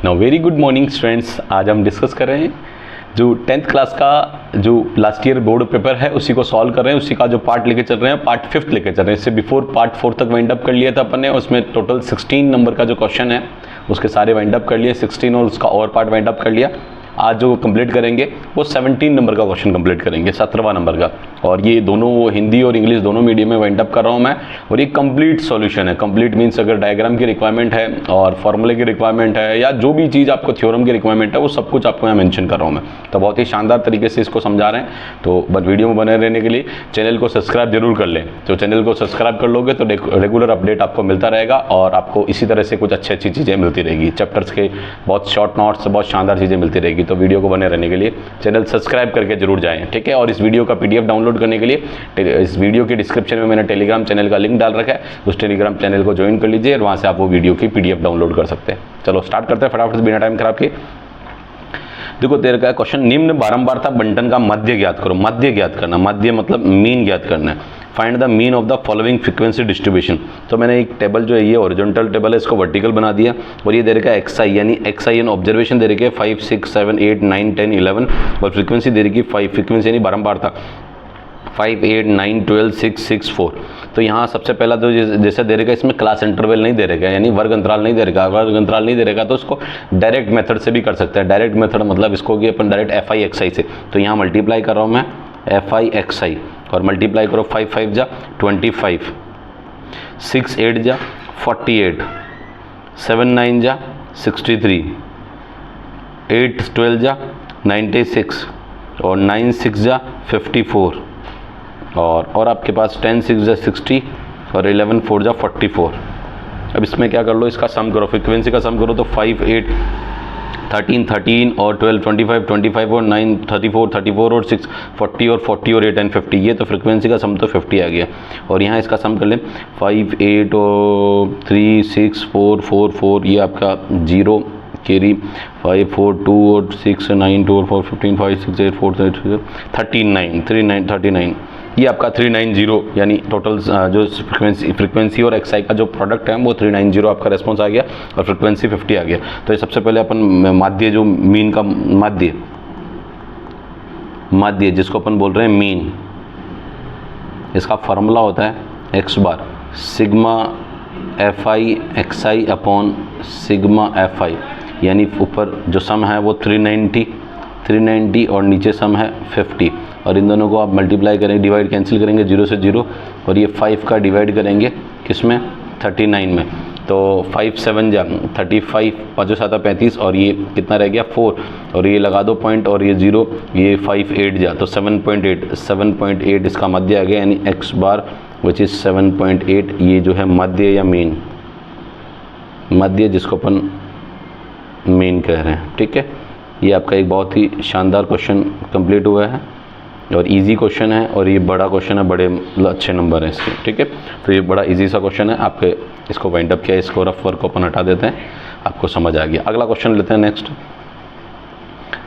Now very good morning students. आज हम discuss कर रहे हैं जो 10th क्लास का जो लास्ट ईयर बोर्ड पेपर है उसी को सॉल्व कर रहे हैं। उसी का जो पार्ट लेके चल रहे हैं, पार्ट 5th लेके चल रहे हैं। इससे बिफोर पार्ट 4 तक वाइंड अप कर लिया था अपन ने। उसमें टोटल 16 नंबर का जो क्वेश्चन है उसके सारे वाइंड अप कर लिए 16, और उसका और पार्ट वाइंड अप कर लिया। आज जो कंप्लीट करेंगे वो 17 नंबर का क्वेश्चन कंप्लीट करेंगे, 17वां नंबर का। और ये दोनों हिंदी और इंग्लिश दोनों मीडियम में वाइंड अप कर रहा हूँ मैं। और ये कंप्लीट सॉल्यूशन है। कंप्लीट मीन्स अगर डायग्राम की रिक्वायरमेंट है और फॉर्मूले की रिक्वायरमेंट है या जो भी चीज़ आपको थ्योरम की रिक्वायरमेंट है वो सब कुछ आपको यहाँ मेंशन कर रहा हूँ मैं। तो बहुत ही शानदार तरीके से इसको समझा रहे हैं। तो बस वीडियो में बने रहने के लिए चैनल को सब्सक्राइब जरूर कर लें। तो चैनल को सब्सक्राइब कर लोगे तो रेगुलर अपडेट आपको मिलता रहेगा और आपको इसी तरह से कुछ अच्छी चीज़ें मिलती रहेगी। चैप्टर्स के बहुत शॉर्ट नोट्स, बहुत शानदार चीज़ें मिलती रहेगी। तो वीडियो को बने रहने के लिए चैनल सब्सक्राइब करके जरूर जाएं, ठीक है। और इस वीडियो का पीडीएफ डाउनलोड करने के लिए इस वीडियो के डिस्क्रिप्शन में मैंने टेलीग्राम चैनल का लिंक डाल रखा है। उस टेलीग्राम चैनल को ज्वाइन कर लीजिए और वहां से आप वो वीडियो की पीडीएफ डाउनलोड कर सकते हैं। चलो स्टार्ट करते हैं फटाफट बिना टाइम खराब किए। देखो तेरे का क्वेश्चन, निम्न बारंबारता बंटन का मध्य ज्ञात करो। मध्य ज्ञात करना, मध्य मतलब मीन ज्ञात करना है। Find the mean of the following frequency distribution. तो मैंने एक टेबल जो है ये हॉरिजॉन्टल टेबल है, इसको वर्टिकल बना दिया। और ये दे रखा है एक्सआई, यानी एक्सआई एन ऑब्जर्वेशन दे रखी है 5, 6, 7, 8, 9, 10, 11 और फ्रीक्वेंसी दे रखी है 5। फ्रीक्वेंसी यानी बारंबारता 5, 8, 9, 12, 6, 6, 4। तो यहाँ सबसे पहला तो जैसे दे रखा है इसमें क्लास इंटरवल नहीं दे रखा है, यानी वर्ग अंतराल नहीं दे रखा। अगर वर्ग अंतराल नहीं दे रखा तो उसको डायरेक्ट मेथड से भी कर सकते हैं। डायरेक्ट मेथड मतलब इसको कि अपन डायरेक्ट एफ आई एक्स आई से। तो यहाँ मल्टीप्लाई कर रहा हूँ मैं एफ आई एक्स आई और मल्टीप्लाई करो 5, 5 जा 25, 6, 8 जा 48, 7, 9 जा 63, 8, 12 जा 96 और 9, 6 जा 54 और आपके पास 10, 6 जा 60 और 11, 4 जा 44। अब इसमें क्या कर लो, इसका सम करो, फ्रीक्वेंसी का सम करो तो 5, 8, 13, 13 और 12, 25, 25 और 9, 34, 34 और 6, 40 और 40 और 8 एंड 50। ये तो फ्रीक्वेंसी का सम तो 50 आ गया। और यहाँ इसका सम कर लें 5, 8 और 3, 6, 4, 4, 4, ये आपका 0 कैरी 5, 4, 2 और 6, 9, 2 और 4, 15, 5, 6, 8, 4, 39, 39, 39। ये आपका 390 यानी टोटल जो फ्रीक्वेंसी और एक्सआई का जो प्रोडक्ट है वो 390 आपका रेस्पॉन्स आ गया और फ्रीक्वेंसी 50 आ गया। तो ये सबसे पहले अपन माध्य, जो मीन का माध्य जिसको अपन बोल रहे हैं मीन, इसका फार्मूला होता है x bar sigma F I X I upon sigma F I, यानी ऊपर जो सम है वो 390 और नीचे सम है 50। और इन दोनों को आप मल्टीप्लाई करेंगे, डिवाइड कैंसिल करेंगे 0 से 0 और ये 5 का डिवाइड करेंगे किसमें 39 में। तो 5, 7 जा 35, 5 7 35 और ये कितना रह गया 4 और ये लगा दो पॉइंट और ये 0, ये 5, 8 जा तो 7.8 इसका मध्य आ गया, यानी एक्स बार विच इज़ 7.8। ये जो है मध्य या मीन, मध्य जिसको अपन मीन कह रहे हैं, ठीक है। ये आपका एक बहुत ही शानदार क्वेश्चन कंप्लीट हुआ है और इजी क्वेश्चन है और ये बड़ा क्वेश्चन है, बड़े अच्छे नंबर हैं इसके, ठीक है। तो ये बड़ा इजी सा क्वेश्चन है। आपके इसको वाइंड अप किया, इसको रफ वर्क को अपन हटा देते हैं, आपको समझ आ गया। अगला क्वेश्चन लेते हैं,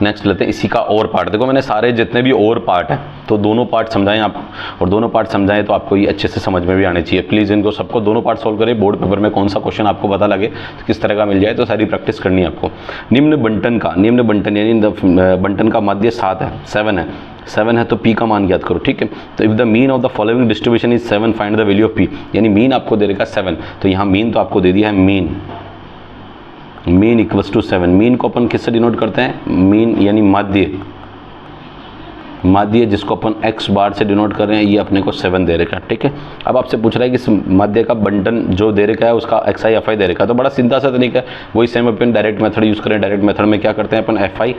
नेक्स्ट लेते हैं इसी का और पार्ट। देखो मैंने सारे जितने भी और पार्ट हैं तो दोनों पार्ट समझाएं आप, और दोनों पार्ट समझाएं तो आपको ये अच्छे से समझ में भी आने चाहिए। प्लीज़ इनको सबको दोनों पार्ट सॉल्व करें। बोर्ड पेपर में कौन सा क्वेश्चन आपको पता लगे तो किस तरह का मिल जाए, तो सारी प्रैक्टिस करनी है आपको। निम्न बंटन यानी बंटन का मध्य 7 है तो पी का मान ज्ञात करो, ठीक है। तो if the mean of the following distribution is 7 find the value of P, यानी मीन आपको दे रखा 7। तो यहाँ मीन तो आपको दे दिया है मीन इक्वल्स टू 7। मीन को अपन किससे डिनोट करते हैं, मीन यानी माध्य जिसको अपन एक्स बार से डिनोट कर रहे हैं, ये अपने को 7 दे रखा है, ठीक है। अब आपसे पूछ रहा है कि इस माध्य का बंटन जो दे रखा है उसका एक्स आई एफ आई दे रखा है। तो बड़ा सीधा सा तरीका है, वही सेम अपन डायरेक्ट मेथड यूज़ करें। डायरेक्ट मेथड में क्या करते हैं अपन, F I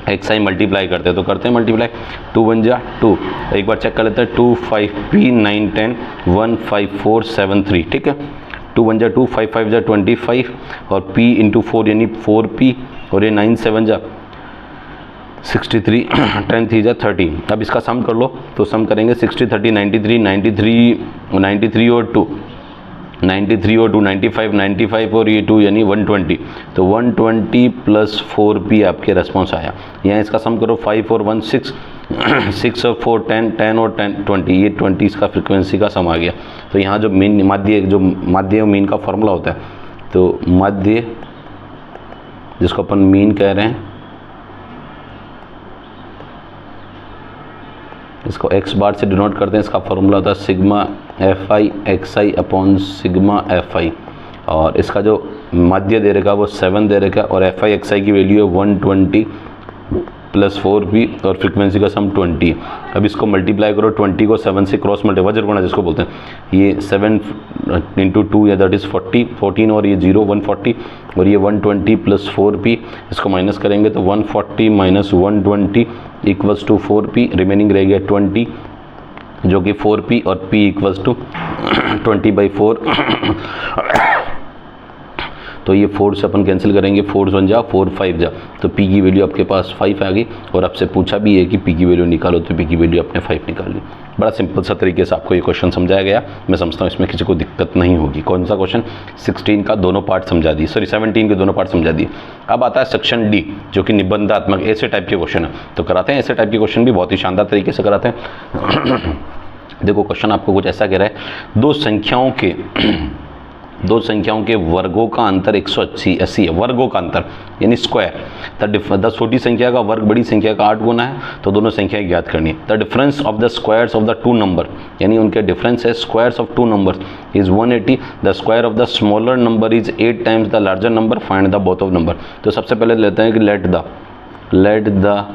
X I multiply करते हैं। तो करते हैं मल्टीप्लाई 2 1 जा 2, एक बार चेक कर लेते हैं 2 5 P 9 10 1 5 4 7 3, ठीक है। 2 1 जा 2, 5 5 जा 25 और P इंटू 4 यानी 4P और ये 9 7 जा 63 10 3 जा 30। अब इसका सम कर लो, तो सम करेंगे 60 30 93 और 2 93 और 2 95 और ये 2 यानी 120। तो 120 प्लस 4P आपके रेस्पॉन्स आया। यहाँ इसका सम करो 5 और 1 6 6 और 4 10 10 और 10 20, ये 20 इसका फ्रिक्वेंसी का सम आ गया। तो यहाँ जो माध्य और मीन का फॉर्मूला होता है, तो माध्य जिसको अपन मीन कह रहे हैं, इसको x बार से डिनोट करते हैं। इसका फॉर्मूला होता है sigma fi xi upon sigma fi, और इसका जो माध्य दे रखा है वो 7 दे रखा है, और fi xi की वैल्यू है 120 प्लस 4p, और फ्रीक्वेंसी का सम 20। अब इसको मल्टीप्लाई करो, 20 को 7 से क्रॉस मल्टी वज्र गुणा जिसको बोलते हैं, ये 7 इंटू 2 या दैट इज़ 14, और ये 0 140, और ये 120 प्लस 4p, इसको माइनस करेंगे तो 140 minus 120 equals to 4p, remaining रहेगा 20 जो कि 4p, और p इक्वल्स टू 20/4। तो ये 4 से अपन कैंसिल करेंगे, 4 1 जा 4 5 जा, तो p की वैल्यू आपके पास 5 आ गई। और आपसे पूछा भी है कि p की वैल्यू निकालो, तो p की वैल्यू आपने 5 निकाल ली। बड़ा सिंपल सा तरीके से आपको ये क्वेश्चन समझाया गया। मैं समझता हूँ इसमें किसी को दिक्कत नहीं होगी। कौन सा क्वेश्चन? 16 का दोनों पार्ट समझा दिए, सॉरी 17 के दोनों पार्ट समझा दिए। अब आता है सेक्शन डी, जो कि निबंधात्मक ऐसे टाइप के क्वेश्चन है। तो कराते हैं ऐसे टाइप के क्वेश्चन भी बहुत ही शानदार तरीके से कराते हैं। देखो क्वेश्चन आपको कुछ ऐसा कह रहा है, दो संख्याओं के वर्गों का अंतर 180 है, वर्गों का अंतर यानी स्क्वायर। द छोटी संख्या का वर्ग बड़ी संख्या का 8 गुना है, तो दोनों संख्याएं ज्ञात करनी है। The difference of the squares of the two number, यानी उनके डिफरेंस है squares of two numbers is 180। The square of the smaller number is 8 times the larger number, find the both of number. तो सबसे पहले लेते हैं कि let the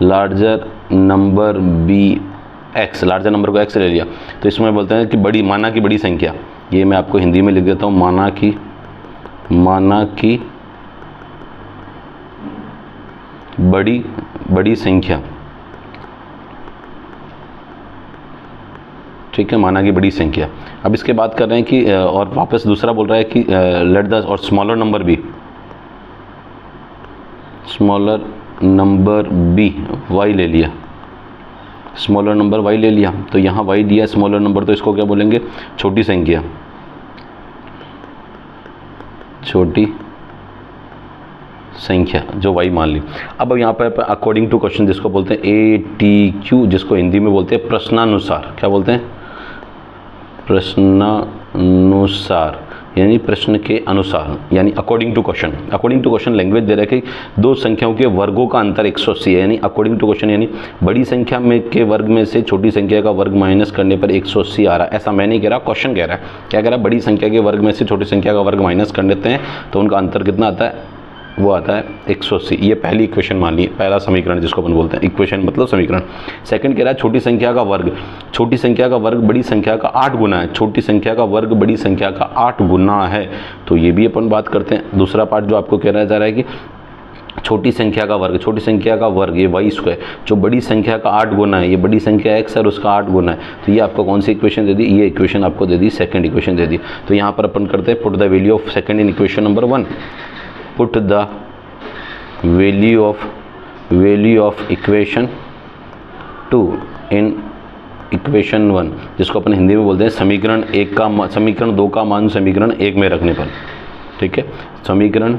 larger number be x, larger number को x ले लिया। तो इसमें बोलते हैं कि बड़ी, माना की बड़ी संख्या, ये मैं आपको हिंदी में लिख देता हूँ, माना की बड़ी संख्या, ठीक है, माना की बड़ी संख्या। अब इसके बात कर रहे हैं कि और वापस दूसरा बोल रहा है कि लेट द और स्मॉलर नंबर बी y ले लिया, स्मॉलर नंबर y ले लिया। तो यहाँ y दिया स्मॉलर नंबर, तो इसको क्या बोलेंगे? छोटी संख्या जो y मान ली। अब यहाँ पर अकॉर्डिंग टू क्वेश्चन जिसको बोलते हैं ATQ, जिसको हिंदी में बोलते हैं प्रश्नानुसार। क्या बोलते हैं? प्रश्नानुसार, यानी प्रश्न के अनुसार, यानी अकॉर्डिंग टू क्वेश्चन लैंग्वेज दे रखे दो संख्याओं के वर्गों का अंतर 180 है, यानी अकॉर्डिंग टू क्वेश्चन, यानी बड़ी संख्या में के वर्ग में से छोटी संख्या का वर्ग माइनस करने पर 180 आ रहा है। ऐसा मैं नहीं कह रहा, क्वेश्चन कह रहा है। क्या कह रहा है? बड़ी संख्या के वर्ग में से छोटी संख्या का वर्ग माइनस कर देते हैं तो उनका अंतर कितना आता है? वो आता है 180। ये पहली इक्वेशन मान ली, पहला समीकरण जिसको अपन बोलते हैं, इक्वेशन मतलब समीकरण। सेकंड कह रहा है छोटी संख्या का वर्ग बड़ी संख्या का 8 गुना है, छोटी संख्या का वर्ग बड़ी संख्या का 8 गुना है। तो ये भी अपन बात करते हैं। दूसरा पार्ट जो आपको कह रहा जा रहा है कि छोटी संख्या का वर्ग ये वाई स्क्वायर, जो बड़ी संख्या का 8 गुना है, ये बड़ी संख्या x और उसका 8 गुना है। तो ये आपको कौन सी इक्वेशन दे दी? ये इक्वेशन आपको दे दी, सेकंड इक्वेशन दे दी। तो यहाँ पर अपन करते हैं put the value of second in equation number 1। Put the value of equation 2 in equation 1, जिसको अपन हिंदी में बोलते हैं समीकरण 2 का मान समीकरण 1 में रखने पर। ठीक है, समीकरण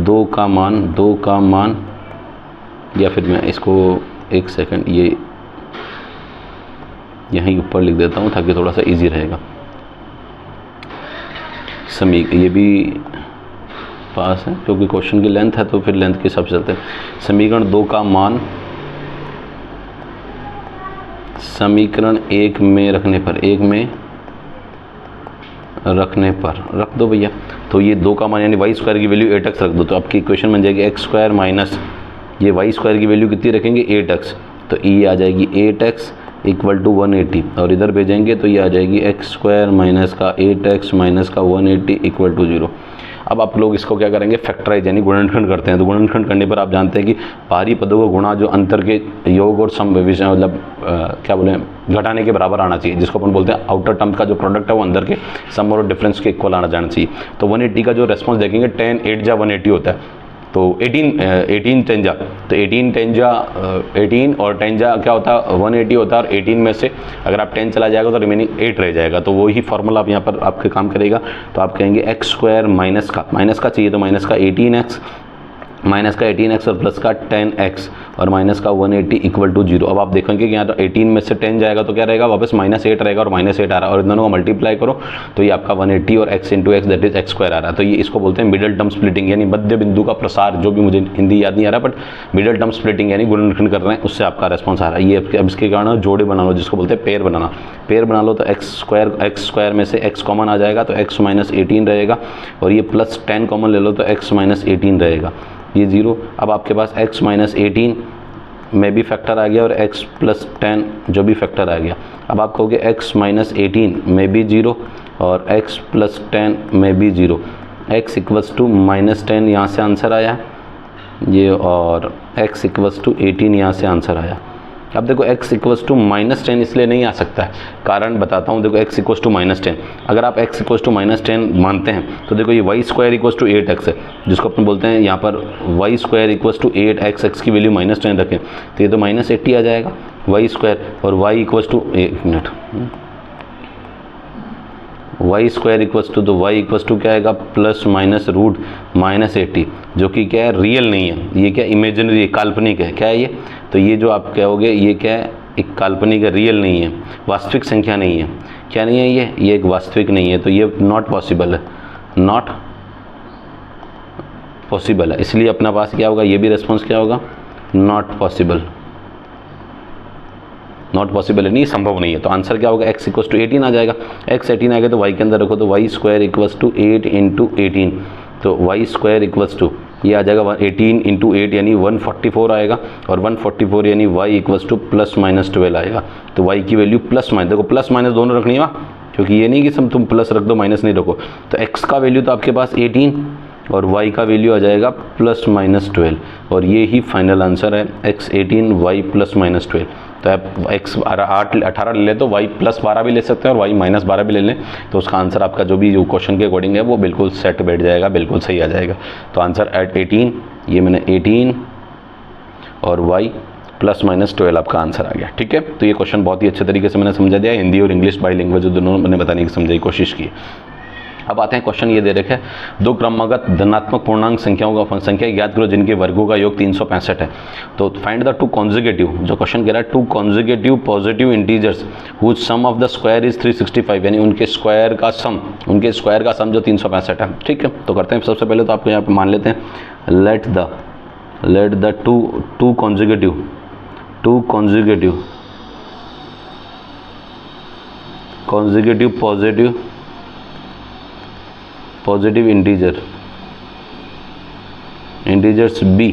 2 का मान, या फिर मैं इसको एक सेकंड ये यहीं ऊपर लिख देता हूँ ताकि थोड़ा सा इजी रहेगा। ये भी पास है क्योंकि क्वेश्चन की लेंथ है, तो फिर लेंथ के हिसाब से चलते हैं। समीकरण 2 का मान समीकरण 1 में रखने पर रख दो भैया। तो ये 2 का मान यानी वाई स्क्वायर की वैल्यू 8x रख दो, तो आपकी इक्वेशन बन जाएगी x स्क्वायर माइनस ये वाई स्क्वायर की वैल्यू कितनी रखेंगे? 8x। तो ये आ जाएगी 8x इक्वल टू 180, और इधर भेजेंगे तो ये आ जाएगी x स्क्वायर माइनस का 8x माइनस का 180 इक्वल टू 0। अब आप लोग इसको क्या करेंगे? फैक्टराइज यानी गुणनखंड करते हैं। तो गुणनखंड करने पर आप जानते हैं कि बाहरी पदों का गुणा जो अंतर के योग और सम मतलब क्या बोले घटाने के बराबर आना चाहिए, जिसको अपन बोलते हैं आउटर टर्म का जो प्रोडक्ट है वो अंदर के सम और डिफरेंस के इक्वल आना जाना चाहिए। तो 180 का जो रेस्पॉन्स देखेंगे 10 8 जा 180 होता है। तो 18 10 जा, तो 18 और 10 जा क्या होता है? 180 होता है। और 18 में से अगर आप 10 चला जाएगा तो रिमेनिंग 8 रह जाएगा। तो वही फॉर्मूला आप यहाँ पर आपके काम करेगा। तो आप कहेंगे x स्क्वायर माइनस का चाहिए तो माइनस का 18x और प्लस का 10x और माइनस का 180 इक्वल टू 0। अब आप देखेंगे कि यहाँ तो 18 में से 10 जाएगा तो क्या रहेगा, वापस -8 रहेगा और -8 आ रहा है, और इन दोनों को मल्टीप्लाई करो तो ये आपका 180 और x into x that is x square आ रहा है। तो ये इसको बोलते हैं मिडल टर्म स्प्लिटिंग, यानी मध्य बिंदु का प्रसार, जो भी मुझे हिंदी याद नहीं आ रहा, बट मिडल टर्म स्प्लिटिंग यानी गुणनखंड कर रहे हैं, उससे आपका रेस्पॉन्स आ रहा है। ये अब इसके कारण जोड़े बना लो, जिसको बोलते हैं पेयर बनाना। पेयर बना लो तो एक्स स्क्वायर में से x कॉमन आ जाएगा तो x - 18 रहेगा, और ये +10 कॉमन ले लो तो x - 18 रहेगा, ये 0। अब आपके पास x - 18 में भी फैक्टर आ गया और x + 10 जो भी फैक्टर आ गया। अब आप कहोगे x - 18 में भी 0 और x + 10 में भी 0, x = -10 यहाँ से आंसर आया ये, और x = 18 यहाँ से आंसर आया। अब देखो x = -10 इसलिए नहीं आ सकता है, कारण बताता हूँ। देखो x = -10, अगर आप x = -10 मानते हैं तो देखो ये y² = 8x है, जिसको अपन बोलते हैं यहाँ पर y² = 8x, x की वैल्यू -10 रखें तो ये तो -80 आ जाएगा y², और y = 1 मिनट, तो y = क्या आएगा, ±√-80, जो कि क्या है, रियल नहीं है, ये क्या इमेजिनरी है, काल्पनिक है। क्या है ये, तो ये जो आप कहोगे ये क्या है, एक काल्पनिक है, रियल नहीं है, वास्तविक संख्या नहीं है। क्या नहीं है ये एक वास्तविक नहीं है, तो ये नॉट पॉसिबल है, नॉट पॉसिबल है। इसलिए अपना पास क्या होगा, ये भी रेस्पॉन्स क्या होगा, नॉट पॉसिबल, नॉट पॉसिबल है, नहीं, संभव नहीं है। तो आंसर क्या होगा, x = 18 आ जाएगा। x 18 आएगा तो y के अंदर रखो तो y² = 8 × 18, तो y² = ये आ जाएगा 18 × 8 यानी 144 आएगा, और 144 यानी y = ±12 आएगा। तो y की वैल्यू +- देखो +- दोनों रखनी है, क्योंकि ये नहीं कि सब तुम प्लस रख दो माइनस नहीं रखो। तो x का वैल्यू तो आपके पास 18 और y का वैल्यू आ जाएगा +-12, और ये ही फाइनल आंसर है, x 18 y +-12। तो आप x 18 ले लें तो y +12 भी ले सकते हैं और y -12 भी ले लें, तो उसका आंसर आपका जो भी क्वेश्चन के अकॉर्डिंग है वो बिल्कुल सेट बैठ जाएगा, बिल्कुल सही आ जाएगा। तो आंसर एट 18, ये मैंने 18 और y +-12 आपका आंसर आ गया। ठीक है, तो ये क्वेश्चन बहुत ही अच्छे तरीके से मैंने समझा दिया, हिंदी और इंग्लिश बाइलिंगुअल दोनों मैंने बताने की समझाई कोशिश की। अब आते हैं क्वेश्चन ये दे रखे है, 2 क्रमागत धनात्मक पूर्णांक संख्याओं का संख्या याद करो जिनके वर्गों का योग 365 है। तो फाइंड द 2 कॉन्जिक्यूटिव, जो क्वेश्चन कह रहा है 2 consecutive positive integers whose sum of the square is 365, यानी उनके स्क्वायर का सम जो 365 है। ठीक है, तो करते हैं सबसे पहले तो आपको यहाँ पे मान लेते हैं, let the two consecutive positive integers b,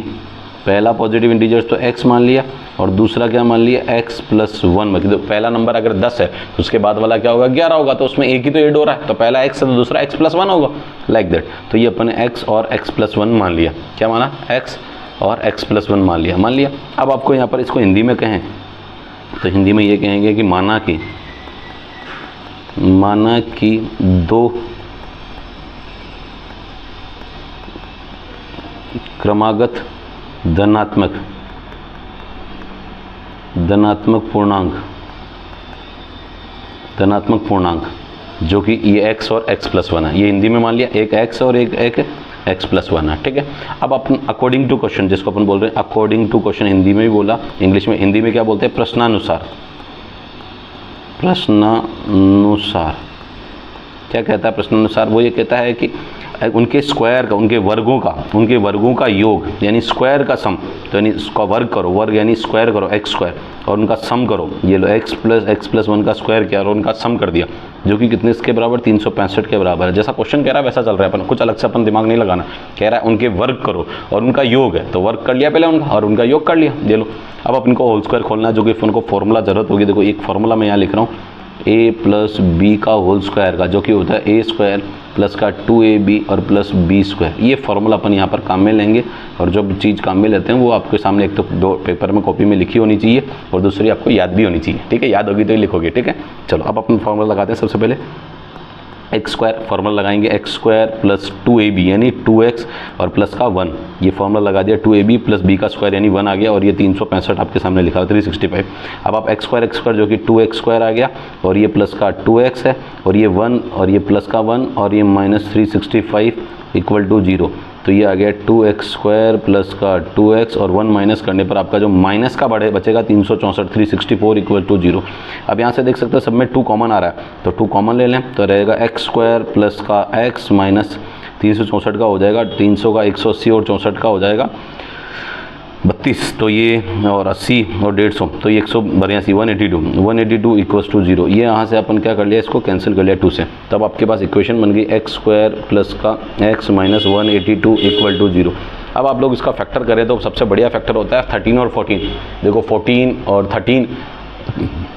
पहला पॉजिटिव इंटीजर्स तो x मान लिया और दूसरा क्या मान लिया, x + 1। तो पहला नंबर अगर 10 है तो उसके बाद वाला क्या होगा, 11 होगा, तो उसमें एक ही तो ऐड हो रहा है, तो पहला x है तो दूसरा x + 1 होगा, लाइक दैट। तो ये अपन ने x और x + 1 मान लिया। क्या माना, x और x + 1 मान लिया। अब आपको यहाँ पर इसको हिंदी में कहें तो हिंदी में ये कहेंगे कि माना कि 2 क्रमागत धनात्मक पूर्णांक जो कि ये x और x + 1 है, ये हिंदी में मान लिया, एक x और एक x + 1 है। ठीक है, अब अपन अकॉर्डिंग टू क्वेश्चन, जिसको अपन बोल रहे हैं अकॉर्डिंग टू क्वेश्चन, हिंदी में भी बोला, इंग्लिश में, हिंदी में क्या बोलते हैं, प्रश्नानुसार। क्या कहता है प्रश्नानुसार, वो ये कहता है कि उनके स्क्वायर का, उनके वर्गों का योग यानी स्क्वायर का सम, तो यानी इसका वर्ग यानी स्क्वायर करो x², और उनका सम करो, ये लो x + 1 का स्क्वायर किया और उनका सम कर दिया, जो कि कितने इसके बराबर, 365 के बराबर है। जैसा क्वेश्चन कह रहा है वैसा चल रहा है, अपन कुछ अलग से अपन दिमाग नहीं लगाना। कह रहा है उनके वर्ग करो और उनका योग है, तो वर्ग कर लिया पहले उनका और उनका योग कर लिया, ये लो। अब अपन को होल स्क्वायर खोलना है, जो कि उनको फॉर्मूला जरूरत होगी। देखो एक फॉर्मूला मैं यहाँ लिख रहा हूँ, a + b का होल स्क्वायर का, जो कि होता है a² + का 2ab और +b²। ये फॉर्मूला अपन यहाँ पर काम में लेंगे, और जो चीज़ काम में लेते हैं वो आपके सामने एक तो 2 पेपर में कॉपी में लिखी होनी चाहिए और दूसरी आपको याद भी होनी चाहिए। ठीक है, याद होगी तो ही लिखोगे। ठीक है, चलो अब अपन फॉर्मूला लगाते हैं। सबसे पहले x² फॉर्मूला लगाएंगे, x² + 2ab यानी 2x और प्लस का 1, ये फॉर्मूला लगा दिया, 2ab + b का स्क्वायर यानी 1 आ गया, और ये 365 आपके सामने लिखा 365। अब आप x² जो कि 2x² आ गया, और ये प्लस का 2x है, और ये 1 और ये प्लस का 1 और ये -365 इक्वल टू 0। तो ये आ गया 2x² प्लस का 2x और 1 माइनस करने पर आपका जो माइनस का बचेगा 364 364 इक्वल टू 0। अब यहाँ से देख सकते हैं सब में 2 कॉमन आ रहा है, तो 2 कॉमन ले लें तो रहेगा x² प्लस का x माइनस 364 का हो जाएगा 300 का 180 और 64 का हो जाएगा 32। तो ये और 80 और 150 तो ये 182 182 इक्वल्स टू 0। ये यहाँ से अपन क्या कर लिया, इसको कैंसिल कर लिया 2 से। तब आपके पास इक्वेशन बन गई x² प्लस का x माइनस 182 इक्वल टू 0। अब आप लोग इसका फैक्टर करें तो सबसे बढ़िया फैक्टर होता है 13 और 14। देखो 14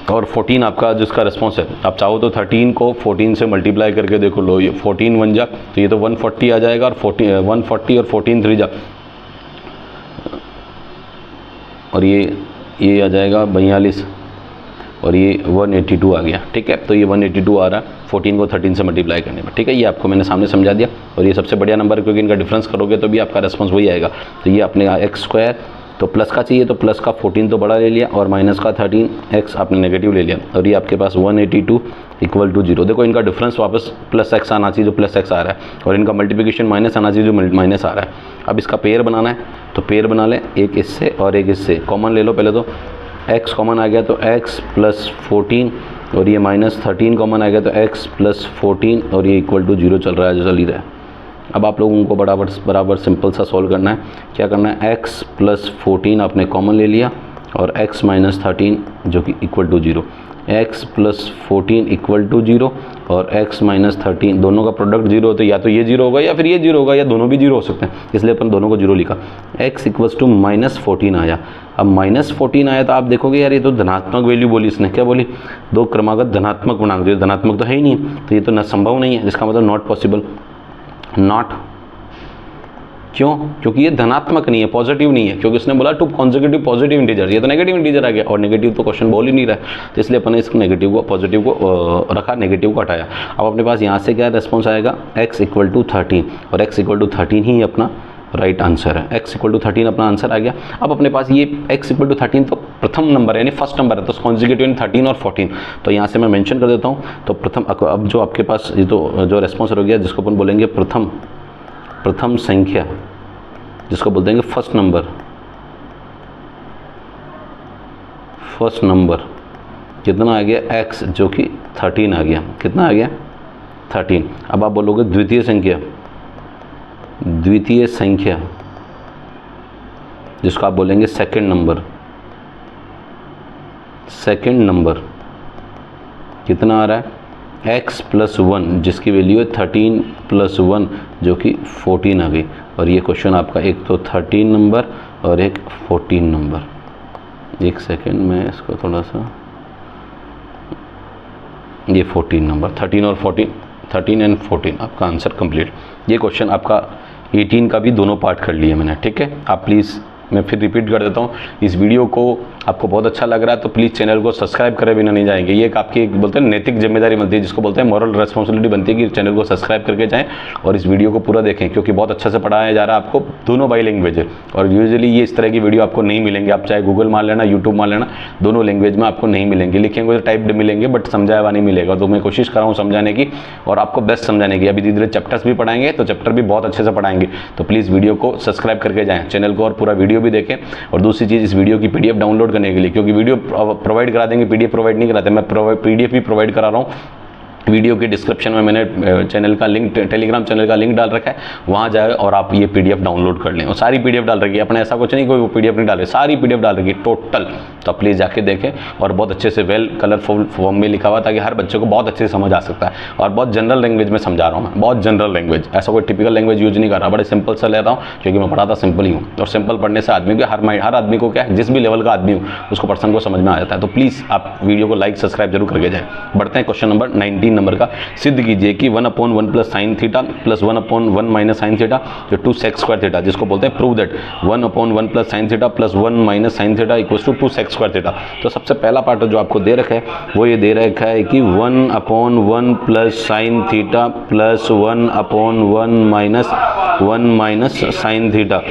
और 14 आपका जिसका रिस्पॉन्स है, आप चाहो तो 13 को 14 से मल्टीप्लाई करके देखो लो, ये 14 1 जा तो ये तो 140 आ जाएगा और 140 और 14 3 जा और ये आ जाएगा 42 और ये 182 आ गया। ठीक है, तो ये 182 आ रहा है 14 को 13 से मल्टीप्लाई करने में। ठीक है, ये आपको मैंने सामने समझा दिया और ये सबसे बढ़िया नंबर है क्योंकि इनका डिफरेंस करोगे तो भी आपका रिस्पॉन्स वही आएगा। तो ये आपने x² तो प्लस का चाहिए तो प्लस का 14 तो बड़ा ले लिया और माइनस का 13x आपने नेगेटिव ले लिया और ये आपके पास 182 इक्वल टू 0। देखो इनका डिफरेंस वापस प्लस x आना चाहिए जो प्लस x आ रहा है और इनका मल्टीप्लिकेशन माइनस आना चाहिए जो माइनस आ रहा है। अब इसका पेयर बनाना है तो पेयर बना लें, एक इससे और एक इससे कॉमन ले लो। पहले तो x कॉमन आ गया तो x प्लस 14 और ये माइनस 13 कॉमन आ गया तो x प्लस 14 और ये इक्वल टू 0 चल रहा है जो चल ही रहा है। अब आप लोगों को बराबर सिंपल सा सॉल्व करना है। क्या करना है, x प्लस 14 आपने कॉमन ले लिया और x माइनस 13 जो कि equal to 0। x plus 14 equal to 0 और x माइनस 13 दोनों का प्रोडक्ट 0 होता है, या तो ये 0 होगा या फिर ये 0 होगा या दोनों भी 0 हो सकते हैं, इसलिए अपन दोनों को 0 लिखा। x इक्वल्स टू माइनस 14 आया। अब माइनस 14 आया तो आप देखोगे यार ये तो धनात्मक वैल्यू बोली इसने, क्या बोली, 2 क्रमागत धनात्मक गुणांक, जो धनात्मक तो है ही नहीं, तो ये तो संभव नहीं है, जिसका मतलब नॉट पॉसिबल। नॉट क्यों, क्योंकि ये धनात्मक नहीं है, पॉजिटिव नहीं है, क्योंकि उसने बोला 2 कॉन्सेक्यूटिव पॉजिटिव इंटीजर, ये तो नेगेटिव इंटीजर आ गया और नेगेटिव तो क्वेश्चन बोल ही नहीं रहा है, तो इसलिए अपने इस नेगेटिव को पॉजिटिव को रखा, नेगेटिव को हटाया। अब अपने पास यहाँ से क्या रेस्पॉन्स आएगा, x इक्वल टू 13 और x इक्वल टू 13 ही अपना राइट आंसर है। x इक्वल टू 13 अपना आंसर आ गया। अब अपने पास ये x इक्वल टू 13 तो प्रथम नंबर है यानी फर्स्ट नंबर है, तो कॉन्सेक्यूटिव 13 और 14 तो यहाँ से मैं मेंशन कर देता हूँ। तो प्रथम, अब जो आपके पास ये तो जो रेस्पॉन्स हो गया जिसको अपन बोलेंगे प्रथम संख्या, जिसको बोलते हैं फर्स्ट नंबर कितना आ गया, x जो कि 13 आ गया। कितना आ गया, 13। अब आप बोलोगे द्वितीय संख्या जिसको आप बोलेंगे सेकंड नंबर कितना आ रहा है, x प्लस 1 जिसकी वैल्यू है 13 प्लस 1 जो कि 14 आ गई। और ये क्वेश्चन आपका एक तो 13 नंबर और एक 14 नंबर। एक सेकेंड में इसको थोड़ा सा, ये 14 नंबर, 13 और 14, 13 एंड 14 आपका आंसर कंप्लीट। ये क्वेश्चन आपका 18 का भी दोनों पार्ट कर लिए मैंने। ठीक है, आप प्लीज़, मैं फिर रिपीट कर देता हूँ, इस वीडियो को आपको बहुत अच्छा लग रहा है तो प्लीज़ चैनल को सब्सक्राइब करे बिना नहीं जाएंगे। ये एक आपकी एक बोलते हैं नैतिक जिम्मेदारी बनती है, जिसको बोलते हैं मॉरल रिस्पॉन्सिबिलिटी बनती है कि चैनल को सब्सक्राइब करके जाएं और इस वीडियो को पूरा देखें, क्योंकि बहुत अच्छे से पढ़ाया जा रहा है आपको, दोनों बाई लैंग्वेज है। और यूजुअली ये इस तरह की वीडियो आपको नहीं मिलेंगे, आप चाहे गूगल मार लेना, यूट्यूब मार लेना, दोनों लैंग्वेज में आपको नहीं मिलेंगे। लिखेंगे तो टाइप्ड मिलेंगे बट समझाया हुआ नहीं मिलेगा। तो मैं कोशिश कर रहा हूँ समझाने की और आपको बेस्ट समझाने की। अभी धीरे धीरे चैप्टर्स भी पढ़ाएंगे तो चैप्टर भी बहुत अच्छे से पढ़ाएंगे। तो प्लीज़ वीडियो को सब्सक्राइब करके जाएँ चैनल को और पूरा वीडियो भी देखें। और दूसरी चीज़, इस वीडियो की PDF डाउनलोड करने के लिए, क्योंकि वीडियो प्रोवाइड करा देंगे, PDF प्रोवाइड नहीं कराते, मैं PDF भी प्रोवाइड करा रहा हूँ। वीडियो के डिस्क्रिप्शन में मैंने चैनल का लिंक, टेलीग्राम चैनल का लिंक डाल रखा है, वहाँ जाए और आप ये PDF डाउनलोड कर लें। और सारी PDF डाल रखी है, अपने ऐसा कुछ नहीं कोई PDF नहीं डाल रही, सारी PDF डाल रखी है टोटल। तो आप प्लीज़ जाके देखें और बहुत अच्छे से वेल कलरफुल फॉर्म में लिखा हुआ ताकि हर बच्चे को बहुत अच्छे से समझ आ सकता है। और बहुत जनरल लैंग्वेज में समझा रहा हूँ मैं, बहुत जनरल लैंग्वेज, ऐसा कोई टिपिकल लैंग्वेज यूज नहीं कर रहा, बड़े सिंपल से लेता हूँ क्योंकि मैं पढ़ाता सिंपल ही हूँ। और सिंपल पढ़ने से आदमी को हर आदमी को क्या है, जिस भी लेवल का आदमी हो उसको पर्सन को समझ में आ जाता है। तो प्लीज़ आप वीडियो को लाइक सब्सक्राइब जरूर करके जाएँ। बढ़ते हैं क्वेश्चन नंबर 19 नंबर का। सिद्ध कीजिए कि 1/1 plus sine theta plus 1/1 minus sine theta जो 2 सेक स्क्वायर थीटा, जिसको बोलते हैं prove that 1/1 plus sine theta plus 1 minus sine theta equals to 2 sec square theta. तो सबसे पहला पार्ट जो आपको दे रखा है वो ये दे रखा है कि 1/1 plus sine theta plus 1/1 minus sine theta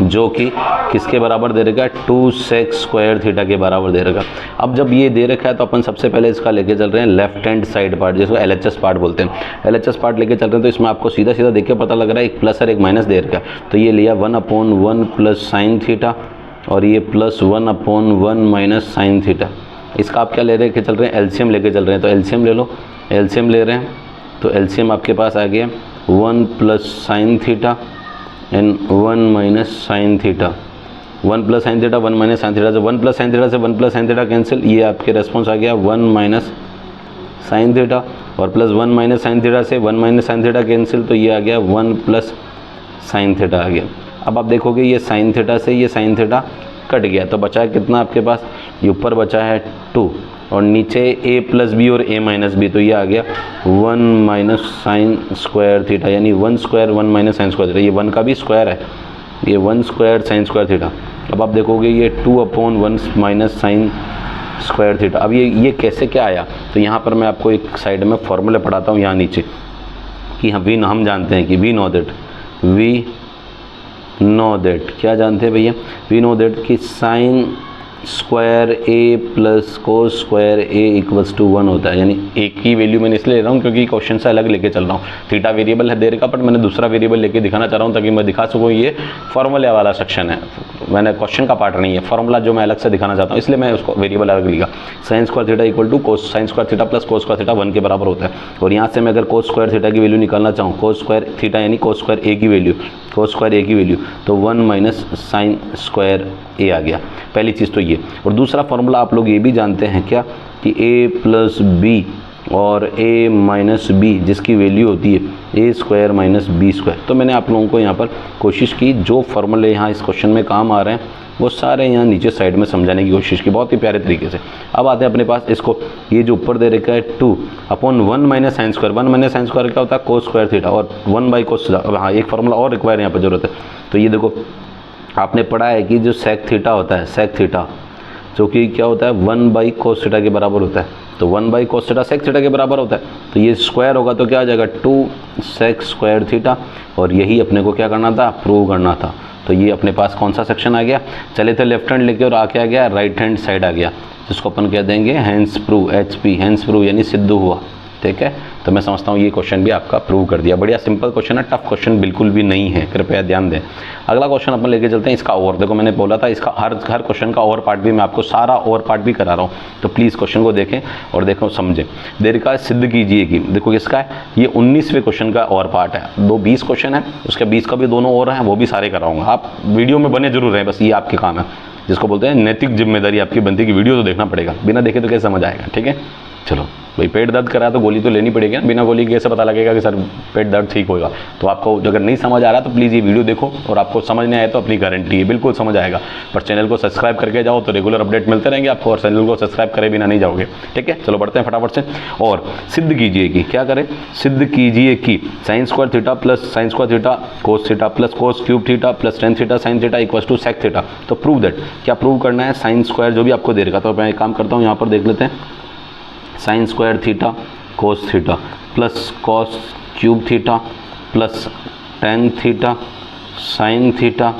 जो कि किसके बराबर दे रखा है, 2 सेक स्क्वायर थीटा के बराबर दे रखा है। अब जब ये दे रखा है तो अपन सबसे पहले इसका लेके चल रहे हैं लेफ्ट हैंड साइड पार्ट, जिसको LHS पार्ट बोलते हैं। LHS पार्ट लेके चल रहे हैं तो इसमें आपको सीधा सीधा देख के पता लग रहा है एक प्लस और एक माइनस दे रखा है। तो ये लिया 1/1 प्लस साइन थीटा और ये प्लस 1/1 माइनस साइन थीटा। इसका आप क्या ले रहे चल रहे हैं, एलसीएम लेके चल रहे हैं। तो एलसीएम ले लो, एलसीएम ले रहे हैं तो एलसीएम आपके पास आ गया 1 plus sine theta and 1 minus sine theta. 1 plus sine theta 1 minus sine theta से 1 प्लस साइन थीटा से 1 प्लस साइन थीटा कैंसिल, ये आपके रेस्पॉन्स आ गया 1 माइनस साइन थीटा और प्लस 1 माइनस साइन थीटा से 1 माइनस साइन थीटा कैंसिल, तो ये आ गया 1 प्लस साइन थीटा आ गया। अब आप देखोगे ये साइन थीटा से ये साइन थीटा कट गया तो बचा है कितना आपके पास, ये ऊपर बचा है 2 और नीचे a प्लस बी और a माइनस बी, तो ये आ गया 1 माइनस साइन स्क्वायर थीटा, यानी 1 square 1 minus sign square theta. ये 1 का भी स्क्वायर है, ये 1 स्क्वायर साइन स्क्वायर थीटा। अब आप देखोगे ये 2/1 माइनस साइन स्क्वायर थीटा। अब ये कैसे क्या आया, तो यहाँ पर मैं आपको एक साइड में फॉर्मूले पढ़ाता हूँ यहाँ नीचे कि हम जानते हैं कि वी नो दैट क्या जानते हैं भैया, वी नो दैट कि sine square A plus cos square A equals to 1 होता है। यानी एक ही वैल्यू मैंने इसलिए ले रहा हूँ क्योंकि क्वेश्चन से अलग लेके चल रहा हूँ। थीटा वेरिएबल है दे रखा, बट मैंने दूसरा वेरिएबल लेके दिखाना चाह रहा हूँ ताकि मैं दिखा सकूँ ये फॉर्मूला वाला सेक्शन है, मैंने क्वेश्चन का पार्ट नहीं है, फॉर्मूला जो मैं अलग से दिखाना चाहता हूँ, इसलिए मैं उसको वेरिएबल अलग लिखा। Sine square theta equal to cos sine square theta plus cos square theta 1 के बराबर होता है। और यहाँ से मैं अगर कोस स्क्वायर थीटा की वैल्यू निकालना चाहूँ, कोस स्क्वायर थीटा यानी कोस स्क्वायर ए की वैल्यू, कोस स्क्वायर ए की वैल्यू, तो 1 माइनस साइन स्क्वायर ए आ गया। पहली चीज़ तो ये। और दूसरा फॉर्मूला आप लोग ये भी जानते हैं क्या कि a प्लस बी और a माइनस बी जिसकी वैल्यू होती है a square minus B square. तो मैंने आप लोगों को यहाँ पर कोशिश की जो फॉर्मूले यहाँ इस क्वेश्चन में काम आ रहे हैं वो सारे यहाँ नीचे साइड में समझाने की कोशिश की बहुत ही प्यारे तरीके से। अब आते हैं अपने पास इसको, ये जो ऊपर दे रखा है 2/1 minus sine square, 1 minus sine square क्या होता है, कोस स्क्वायर थीटा, और 1 बाई कोस। अब हाँ एक फार्मूला और रिक्वायर यहाँ पर जरूरत है। तो ये देखो आपने पढ़ा है कि जो सेक थीटा होता है, सेक थीटा जो कि क्या होता है 1 बाई कोस थीटा के बराबर होता है। तो 1 by cos theta sec theta के बराबर होता है, तो ये स्क्वायर होगा तो क्या आ जाएगा 2 सेक स्क्वायर थीटा। और यही अपने को क्या करना था, प्रूव करना था। तो ये अपने पास कौन सा सेक्शन आ गया, चले थे लेफ्ट हैंड लेके और आके आ गया राइट हैंड साइड आ गया, जिसको अपन कह देंगे hence proved, HP hence proved यानी सिद्ध हुआ। ठीक है, तो मैं समझता हूँ ये क्वेश्चन भी आपका प्रूव कर दिया। बढ़िया सिंपल क्वेश्चन है, टफ क्वेश्चन बिल्कुल भी नहीं है, कृपया ध्यान दें। अगला क्वेश्चन अपन लेके चलते हैं इसका और। देखो मैंने बोला था इसका हर क्वेश्चन का और पार्ट भी मैं आपको सारा और पार्ट भी करा रहा हूँ, तो प्लीज़ क्वेश्चन को देखें और देखो समझें। देर का सिद्ध कीजिए कि, देखो किसका है ये 19वें क्वेश्चन का और पार्ट है। 20 क्वेश्चन है, उसके 20 का भी दोनों और हैं, वो भी सारे कराऊंगा। आप वीडियो में बने जरूर हैं, बस ये आपके काम है, जिसको बोलते हैं नैतिक जिम्मेदारी आपकी बनती है कि वीडियो तो देखना पड़ेगा, बिना देखे तो कैसे समझ आएगा। ठीक है, चलो भाई पेट दर्द करा तो गोली तो लेनी पड़ेगी ना, बिना गोली के कैसे पता लगेगा कि सर पेट दर्द ठीक होगा। तो आपको अगर नहीं समझ आ रहा तो प्लीज़ ये वीडियो देखो, और आपको समझ नहीं आया तो अपनी गारंटी है बिल्कुल समझ आएगा। पर चैनल को सब्सक्राइब करके जाओ तो रेगुलर अपडेट मिलते रहेंगे आपको, और चैनल को सब्सक्राइब करे बिना नहीं जाओगे। ठीक है, चलो बढ़ते हैं फटाफट से। और सिद्ध कीजिए कि, क्या करें, सिद्ध कीजिए कि sine square theta plus sine square theta cos theta plus cos cube theta plus ten theta sine theta equals to sec theta. तो प्रूव दैट, क्या प्रूव करना है, साइन स्क्वायर जो भी आपको दे रखा। तो मैं एक काम करता हूँ, यहाँ पर देख लेते हैं, sine square theta cos theta plus cos cube theta plus ten theta sine theta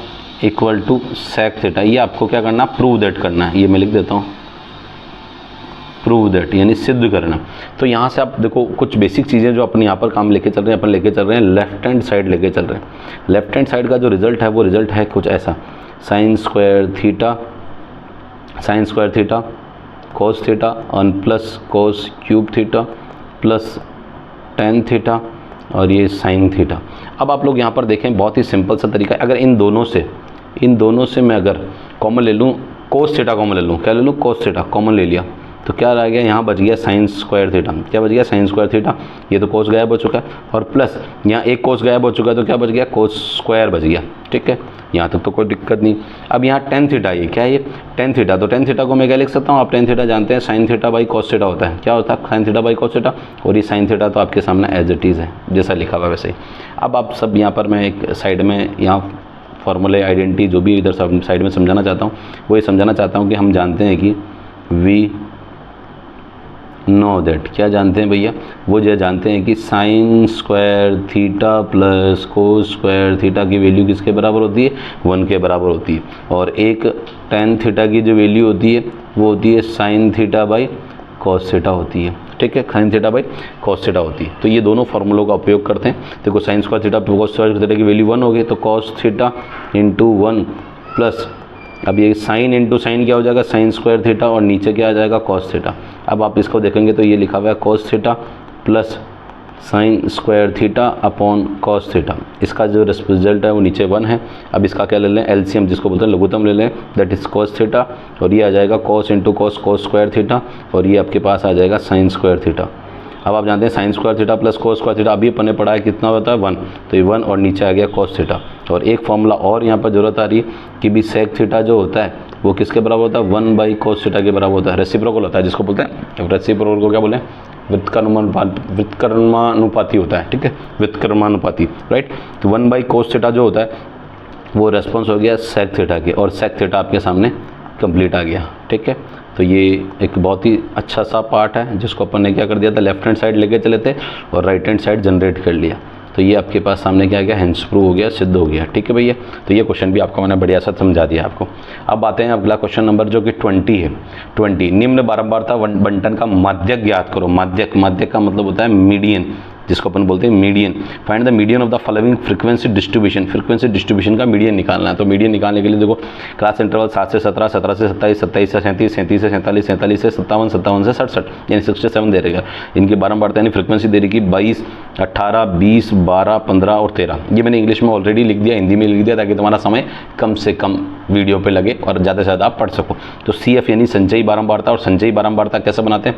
equal to sec theta. ये आपको क्या करना, प्रूव दैट करना है। ये मैं लिख देता हूँ, प्रूव दैट यानी सिद्ध करना। तो यहाँ से आप देखो कुछ बेसिक चीज़ें जो अपन यहाँ पर काम लेके चल रहे हैं, अपन लेके चल रहे हैं लेफ्ट हैंड साइड लेके चल रहे हैं। लेफ्ट हैंड साइड का जो रिजल्ट है वो रिजल्ट है कुछ ऐसा, sine square theta cos theta और plus cos cube theta plus ten theta और ये साइन थीटा। अब आप लोग यहाँ पर देखें, बहुत ही सिंपल सा तरीका है। अगर इन दोनों से मैं अगर कॉमन ले लूँ, कोस थीटा कॉमन ले लूँ, क्या ले लूँ, कोस थीटा कॉमन ले लिया, तो क्या रह गया, यहाँ बच गया साइन स्क्वायर थीटा। क्या बच गया, साइन स्क्वायर थीटा। ये तो कोस गायब हो चुका है, और प्लस यहाँ एक कोस गायब हो चुका है, तो क्या बच गया, कोस स्क्वायर बच गया। ठीक है, यहाँ तक तो कोई दिक्कत नहीं। अब यहाँ टेन थीटा, ये क्या है, ये टेन थीटा। तो टेन थीटा को मैं क्या लिख सकता हूँ, आप टेन थीटा जानते हैं, sine theta by cos theta होता है। क्या होता है, sine theta by cos theta. और ये साइन थीटा तो आपके सामने एज इट इज़ है, जैसा लिखा हुआ वैसे ही। अब आप सब यहाँ पर मैं एक साइड में यहाँ फॉर्मूले आइडेंटिटी जो भी इधर साइड में समझाना चाहता हूँ, वो ये समझाना चाहता हूँ कि हम जानते हैं कि वी नो दैट, क्या जानते हैं भैया, वो जो जानते हैं कि sine square theta plus cos square theta की वैल्यू किसके बराबर होती है, 1 के बराबर होती है। और एक टेन थीटा की जो वैल्यू होती है वो होती है sine theta by cos theta होती है, ठीक है, sine theta by cos theta होती है। तो ये दोनों फार्मूलों का उपयोग करते हैं। देखो sign square theta cos square theta की वैल्यू 1 हो गई, तो कॉस थीटा इंटू 1 प्लस, अब ये साइन इंटू साइन क्या हो जाएगा, साइन स्क्वायर थीटा, और नीचे क्या आ जाएगा, कॉस थीटा। अब आप इसको देखेंगे तो ये लिखा हुआ है cos theta plus sine square theta upon cos theta. इसका जो रिजल्ट है वो नीचे 1 है। अब इसका क्या ले लें, एलसीएम जिसको बोलते हैं लघुत्तम ले लें, दैट इज कॉस थीटा, और ये आ जाएगा cos into cos cos square theta, और ये आपके पास आ जाएगा साइन स्क्वायर थीटा। अब आप जानते हैं sine square theta plus cos square theta, अभी अपन ने पढ़ा है कितना होता है 1, तो ये 1 और नीचे आ गया कोस थीटा। और एक फॉर्मूला और यहाँ पर जरूरत आ रही है कि भी सेक थीटा जो होता है वो किसके बराबर होता है, 1 बाई कोस थीटा के बराबर होता है, रेसिप्रोकल होता है जिसको बोलते हैं। रेसिप्रोकल को क्या बोले, व्युत्क्रमानुपाती होता है, ठीक है, व्युत्क्रमानुपाती, राइट। तो 1 बाई कोस थीटा जो होता है वो रेस्पॉन्स हो गया सेक थीटा के, और सेक थीटा आपके सामने कंप्लीट आ गया, ठीक है। तो ये एक बहुत ही अच्छा सा पार्ट है जिसको अपन ने क्या कर दिया था, लेफ्ट हैंड साइड लेके चले थे और राइट हैंड साइड जनरेट कर लिया। तो ये आपके पास सामने क्या गया, हेंस प्रूव हो गया, सिद्ध हो गया, ठीक है भैया। तो ये क्वेश्चन भी आपको मैंने बढ़िया सा समझा दिया आपको। अब आते हैं अगला क्वेश्चन नंबर जो कि 20 है। 20, निम्न बारंबारता बंटन का माध्यक ज्ञात करो। माध्यक, माध्यक का मतलब होता है मीडियन, जिसको अपन बोलते हैं median. Find the median of the following frequency distribution, frequency distribution का मीडियन निकालना है। तो मीडियन निकालने के लिए देखो क्लास इंटरवल 7 से 17, 17 से 27, 27 से 37, 37 से 47, 47 से 57, 57 से 67, यानी 67 दे रहेगा। इनकी बारंबारता यानी फ्रीक्वेंसी दे रही कि 22, 18, 20, 12, 15 और 13। ये मैंने इंग्लिश में ऑलरेडी लिख दिया, हिंदी में लिख दिया ताकि तुम्हारा समय कम से कम वीडियो पे लगे और ज़्यादा से ज़्यादा आप पढ़ सको। तो CF यानी संचयी बारंबारता, और संचयी बारंबारता कैसे बनाते हैं,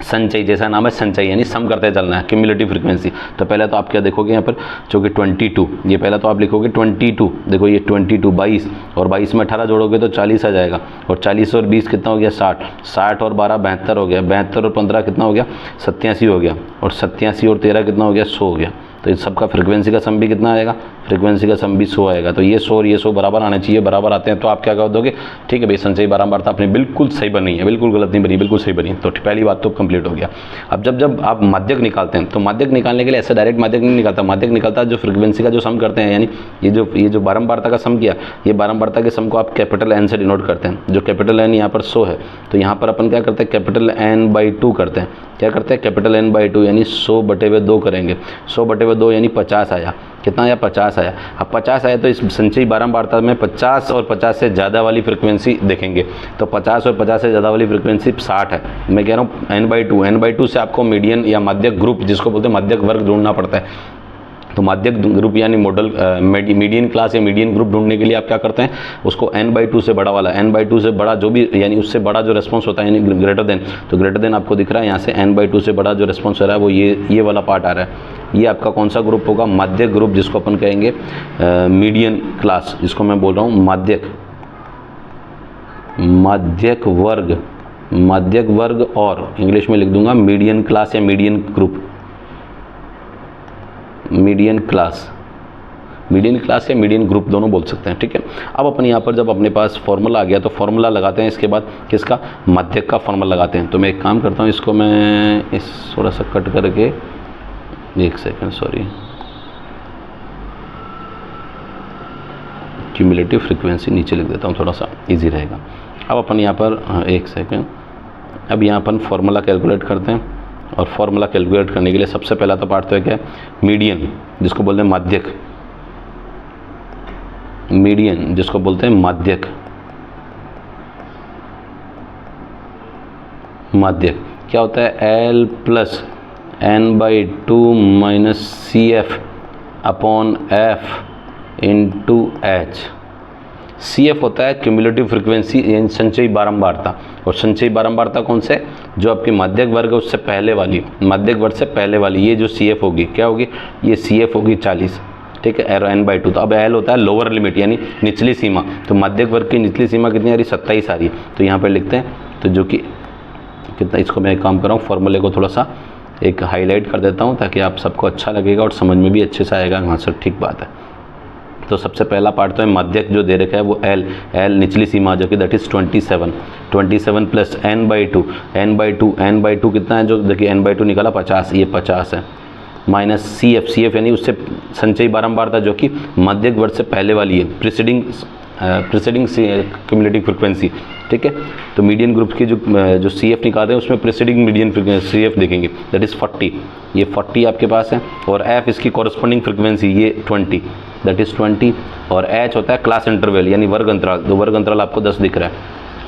संचयी जैसा नाम है, संचयी यानी सम करते चलना है, क्यूमुलेटिव फ्रीक्वेंसी। तो पहले तो आप क्या देखोगे यहाँ पर जो कि 22, ये पहले तो आप लिखोगे 22, देखो ये 22 22, और 22 में 18 जोड़ोगे तो 40 आ जाएगा, और 40 और 20 कितना हो गया, 60, 60 और 12 72 हो गया, 72 और 15 कितना हो गया, 87 हो गया, और 87 और 13 कितना हो गया, 100 हो गया। तो इस सबका फ्रीक्वेंसी का सम भी कितना आएगा, फ्रीक्वेंसी का सम भी 100 आएगा। तो ये 100 और ये 100 बराबर आने चाहिए, बराबर आते हैं तो आप क्या कर दोगे, ठीक है भाई, संचयी बारंबारता अपनी बिल्कुल सही बनी है, बिल्कुल गलत नहीं बनी, बिल्कुल सही बनी। तो पहली बात तो कंप्लीट हो गया। अब जब आप माध्यक निकालते हैं तो माध्यक निकालने के लिए ऐसे डायरेक्ट माध्यक नहीं निकालता, माध्यक निकालता है जो फ्रीक्वेंसी का जो सम करते हैं, यानी ये जो बारंबारता का सम किया, ये बारंबारता के सम को आप कैपिटल N से डिनोट करते हैं। जो कैपिटल N यहाँ पर 100 है, तो यहाँ पर अपन क्या करते हैं, कैपिटल N/2 करते हैं। क्या करते हैं, कैपिटल N/2 यानी 100/2 करेंगे। 100/2 यानी 50 आया, कितना आया, 50 आया। अब 50 आया तो इस संचयी बारंबारता में 50 और 50 से ज़्यादा वाली फ्रीक्वेंसी देखेंगे। तो 50 और 50 से ज़्यादा वाली फ्रीक्वेंसी 60 है। मैं कह रहा हूँ N/2 से आपको मीडियन या माध्यक ग्रुप जिसको बोलते हैं माध्यक वर्ग ढूंढना पड़ता है। तो माध्यक ग्रुप यानी मॉडल मीडियन क्लास या मीडियन ग्रुप ढूंढने के लिए आप क्या करते हैं, उसको N/2 से बड़ा वाला, N/2 से बड़ा जो भी, यानी उससे बड़ा जो रेस्पॉन्स होता है, यानी ग्रेटर देन, तो ग्रेटर देन आपको दिख रहा है यहाँ से N/2 से बड़ा जो रेस्पॉन्स हो रहा है वो ये वाला पार्ट आ रहा है। ये आपका कौन सा ग्रुप होगा, माध्यक ग्रुप, जिसको अपन कहेंगे मीडियन क्लास, जिसको मैं बोल रहा हूँ माध्यक वर्ग, और इंग्लिश में लिख दूंगा मीडियन क्लास या मीडियन ग्रुप, मीडियन क्लास या मीडियन ग्रुप दोनों बोल सकते हैं, ठीक है। अब अपन यहाँ पर जब अपने पास फॉर्मूला आ गया तो फॉर्मूला लगाते हैं, इसके बाद किसका, माध्यक का फॉर्मूला लगाते हैं। तो मैं एक काम करता हूँ, इसको मैं इस थोड़ा सा कट करके, एक सेकंड सॉरी, क्यूमुलेटिव फ्रीक्वेंसी नीचे लिख देता हूँ, थोड़ा सा इजी रहेगा। अब अपन यहाँ पर एक सेकंड, अब यहाँ अपन फॉर्मूला कैलकुलेट करते हैं, और फॉर्मूला कैलकुलेट करने के लिए सबसे पहला तो पार्ट तो है क्या, मीडियन, जिसको बोलते हैं माध्यक, मीडियन जिसको बोलते हैं माध्यक, माध्यक क्या होता है, L plus N/2 minus CF upon F into H। CF होता है क्यूमुलेटिव फ्रीक्वेंसी यानी संचयी बारंबारता, और संचयी बारंबारता कौन से, जो आपकी माध्यक वर्ग है उससे पहले वाली, माध्यक वर्ग से पहले वाली, ये जो CF होगी क्या होगी, ये CF होगी 40, ठीक है, N/2। तो अब L होता है लोअर लिमिट यानी निचली सीमा, तो माध्यक वर्ग की निचली सीमा कितनी आ रही, 27 आ रही है। तो यहाँ पर लिखते हैं, तो जो कि कितना, इसको मैं एक काम कर रहा हूँ, फॉर्मूले को थोड़ा सा एक हाईलाइट कर देता हूँ ताकि आप सबको अच्छा लगेगा और समझ में भी अच्छे से आएगा। हाँ सर ठीक बात है, तो सबसे पहला पार्ट तो है मध्यक जो दे रखा है वो एल, एल निचली सीमा जो कि that is 27, 27 plus n/2, n/2, n/2 कितना है, जो देखिए n/2 निकाला 50, ये 50 है, माइनस सी एफ यानी उससे संचयी बारंबारता जो कि मध्यक वर्ग से पहले वाली है, प्रीसीडिंग क्यूमुलेटिव फ्रिक्वेंसी, ठीक है। तो मीडियन ग्रुप की जो सी एफ निकालते हैं उसमें preceding median frequency C F देखेंगे, दैट इज़ 40, ये 40 आपके पास है, और एफ इसकी कॉरस्पॉन्डिंग फ्रिक्वेंसी ये 20, दैट इज़ 20, और एच होता है क्लास इंटरवल यानी वर्ग अंतराल, तो वर्ग अंतराल आपको 10 दिख रहा है,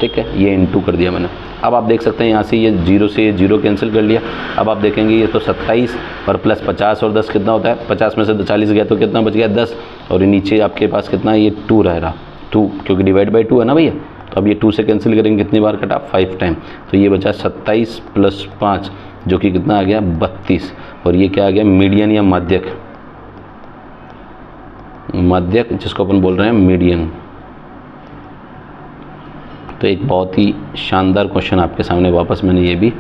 ठीक है, ये इनटू कर दिया मैंने। अब आप देख सकते हैं यहाँ से ये 0 से ये 0 कैंसिल कर लिया। अब आप देखेंगे ये तो 27 और प्लस 50 और 10 कितना होता है, 50 में से 40 गया तो कितना बच गया 10, और नीचे आपके पास कितना है, ये 2 रह रहा, 2 क्योंकि डिवाइड बाई 2 है ना भैया, तो अब ये 2 से कैंसिल करेंगे, कितनी बार कटा, 5 टाइम, तो ये बचा 27 प्लस 5 जो कि कितना आ गया 32, और ये क्या आ गया मीडियन या मध्यक, मध्यक जिसको अपन बोल रहे हैं मीडियन। तो एक बहुत ही शानदार क्वेश्चन आपके सामने वापस मैंने ये भी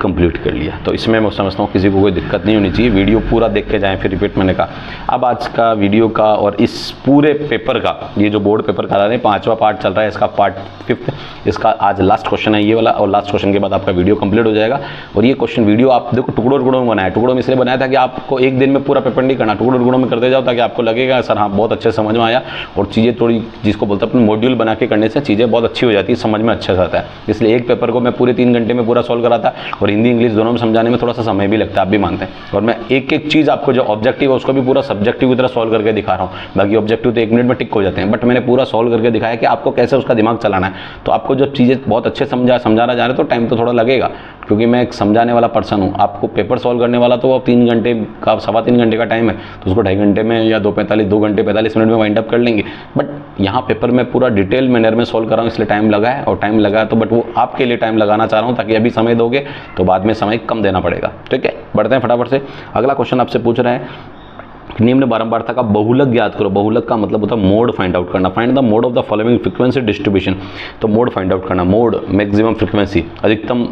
कंप्लीट कर लिया। तो इसमें मैं समझता हूँ किसी को कोई दिक्कत नहीं होनी चाहिए, वीडियो पूरा देख के जाएं, फिर रिपीट मैंने कहा। अब आज का वीडियो का और इस पूरे पेपर का, ये जो बोर्ड पेपर करा रहे हैं 5वां पार्ट चल रहा है, इसका पार्ट 5, इसका आज लास्ट क्वेश्चन है ये वाला, और लास्ट क्वेश्चन के बाद आपका वीडियो कंप्लीट हो जाएगा। और ये क्वेश्चन वीडियो आप देखो टुकड़ों टुकड़ों में बनाया, टुकड़ों में इसलिए बनाया था कि आपको एक दिन में पूरा पेपर नहीं करना, टुकड़ों टुकड़ों में करते जाओ ताकि आपको लगेगा सर हाँ बहुत अच्छे समझ में आया, और चीज़ें थोड़ी जिसको बोलते हैं अपने मॉड्यूल बना के करने से चीज़ें बहुत अच्छी हो जाती है, समझ में अच्छा आता है। इसलिए एक पेपर को मैं पूरे 3 घंटे में पूरा सॉल्व कराता, और हिंदी इंग्लिश दोनों में समझाने में थोड़ा सा समय भी लगता है, आप भी मानते हैं। और मैं एक एक चीज़ आपको जो ऑब्जेक्टिव है उसको भी पूरा सब्जेक्टिव की तरह सॉल्व करके दिखा रहा हूँ। बाकी ऑब्जेक्टिव तो 1 मिनट में टिक हो जाते हैं, बट मैंने पूरा सॉल्व करके दिखाया कि आपको कैसे उसका दिमाग चलाना है। तो आपको जब चीज़ें बहुत अच्छे समझाना जा रहे तो टाइम तो थोड़ा लगेगा, क्योंकि मैं एक समझाने वाला पर्सन हूँ। आपको पेपर सॉल्व करने वाला तो अब 3 घंटे का 3.25 घंटे का टाइम है, तो उसको 2.5 घंटे में या 2 घंटे 45 मिनट में वाइंड अप कर लेंगे। बट यहाँ पेपर में पूरा डिटेल मैनर में सॉल्व कर रहा हूँ, इसलिए टाइम लगा है, और टाइम लगा है तो बट वो आपके लिए टाइम लगाना चाह रहा हूँ, ताकि अभी समय दोगे तो बाद में समय कम देना पड़ेगा। ठीक है, बढ़ते हैं फटाफट से। अगला क्वेश्चन आपसे पूछ रहा है निम्न बारंबारता का बहुलक ज्ञात करो। बहुलक का मतलब होता है मोड फाइंड आउट करना। Find the mode of the following frequency distribution. तो मोड फाइंड आउट करना, मोड मैक्सिमम फ्रीक्वेंसी, अधिकतम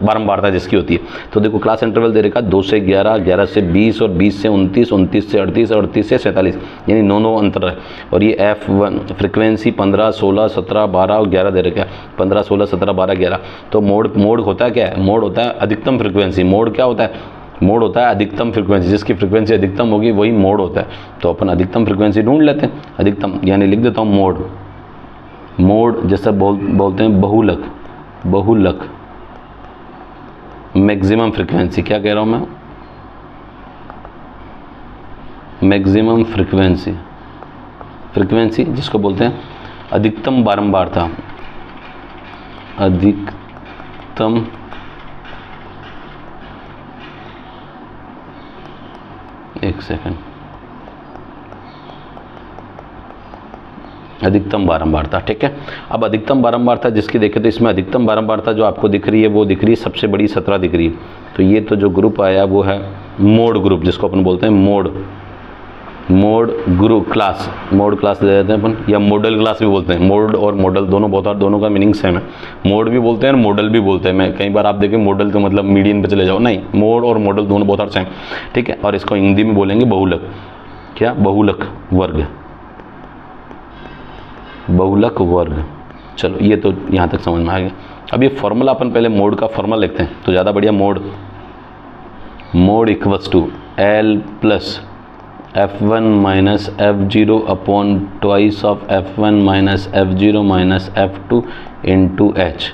बारंबारता जिसकी होती है। तो देखो क्लास इंटरवल दे रखा 2 से 11, 11 से 20 और 20 से 29, 29 से 38 और 38 से 47, यानी 9 अंतर है। और ये F1 फ्रीक्वेंसी 15, 16, 17, 12 और 11 दे रखा है, 15, 16, 17, 12, 11। तो मोड होता है क्या है, मोड होता है अधिकतम फ्रीक्वेंसी। मोड क्या होता है, मोड होता है अधिकतम फ्रीक्वेंसी, जिसकी फ्रीक्वेंसी अधिकतम होगी वही मोड होता है। तो अपन अधिकतम फ्रीक्वेंसी ढूंढ लेते हैं, अधिकतम यानी लिख देता हूँ मोड। मोड जैसा बोलते हैं बहुलक, बहुलक मैक्सिमम फ्रीक्वेंसी, क्या कह रहा हूँ मैं, मैक्सिमम फ्रीक्वेंसी, फ्रीक्वेंसी जिसको बोलते हैं अधिकतम बारंबारता, अधिकतम एक सेकंड, अधिकतम बारंबारता। ठीक है, अब अधिकतम बारंबारता जिसकी देखें तो इसमें अधिकतम बारंबारता जो आपको दिख रही है वो दिख रही है सबसे बड़ी 17 दिख रही है। तो ये तो जो ग्रुप आया वो है मोड ग्रुप, जिसको अपन बोलते हैं mode group class, mode class दे देते हैं अपन, या मॉडल क्लास भी बोलते हैं। मोड और मॉडल दोनों का मीनिंग सेम है। मोड भी बोलते हैं और मॉडल भी बोलते हैं। मैं कई बार आप देखें मॉडल तो मतलब मीडियन पे चले जाओ, नहीं, मोड और मॉडल दोनों बहुत सेम। ठीक है, और इसको हिंदी में बोलेंगे बहुलक, क्या, बहुलक वर्ग, बहुलक वर्ग। चलो ये तो यहाँ तक समझ में आ गया। अब ये फॉर्मूला अपन पहले मोड का फॉर्मूला लिखते हैं तो ज़्यादा बढ़िया। Mode equals to L plus F1 minus F0 upon twice of F1 minus F0 minus F2 into H।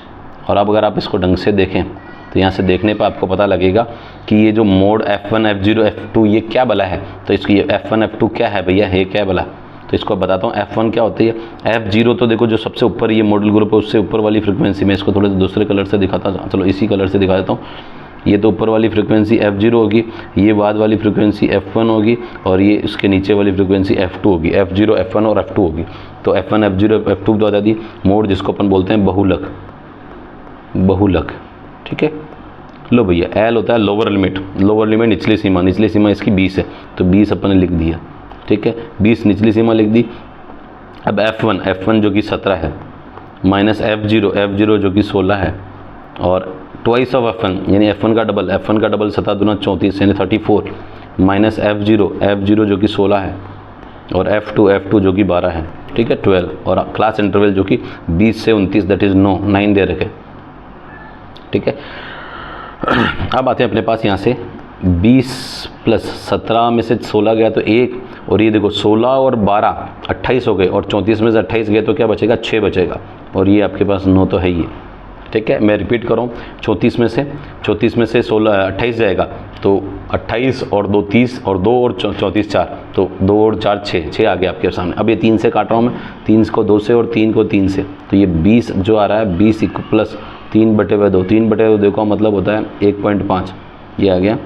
और अब अगर आप इसको ढंग से देखें तो यहाँ से देखने पर आपको पता लगेगा कि ये जो मोड F1 F0 F2 ये क्या बला है। तो इसकी F1 F2 क्या है भैया, ये क्या बला, तो इसको बताता हूँ। F1 क्या होती है, F0 तो देखो जो सबसे ऊपर ये मॉडल ग्रुप है उससे ऊपर वाली फ्रीक्वेंसी। मैं इसको थोड़े दूसरे कलर से दिखाता हूँ, चलो इसी कलर से दिखा देता हूँ। ये तो ऊपर वाली फ्रीक्वेंसी F0 होगी, ये बाद वाली फ्रीक्वेंसी F1 होगी, और ये इसके नीचे वाली फ्रीक्वेंसी F2 होगी। F0 F1 और F2 होगी। तो F1 F0 F2 बता दी। मोड जिसको अपन बोलते हैं बहुलक, बहुलक। ठीक है, लो भैया L होता है लोअर लिमिट, लोअर लिमिट निचली सीमा, निचली सीमा इसकी 20 है तो 20 अपन ने लिख दिया। ठीक है, 20 निचली सीमा लिख दी। अब F1 जो कि 17 है, माइनस F0 जो कि 16 है, और ट्वाइस ऑफ F1 यानी F1 का डबल 17 दूना 34 यानी 34, माइनस F0 जो कि 16 है, और F2 जो कि 12 है, ठीक है 12, और क्लास इंटरवल जो कि 20 से 29 दैट इज़ 9 दे रखे, ठीक है। अब आते हैं अपने पास यहाँ से 20 + 17 में से 16 गया तो 1, और ये देखो 16 और 12 28 हो गए, और 34 में से 28 गए तो क्या बचेगा, 6 बचेगा, और ये आपके पास 9 तो है ही है, ठीक है। मैं रिपीट कर रहा हूँ, 34 में से 28 जाएगा तो 28 और 2 30, और 2 और 34 4, तो 2 और 4 6 आ गया आपके सामने। अब ये 3 से काट रहा हूँ मैं, 3 को 2 से और 3 को 3 से, तो ये 20 जो आ रहा है 20 + 3/2, 3/2 देखो मतलब होता है 1.5, ये आ गया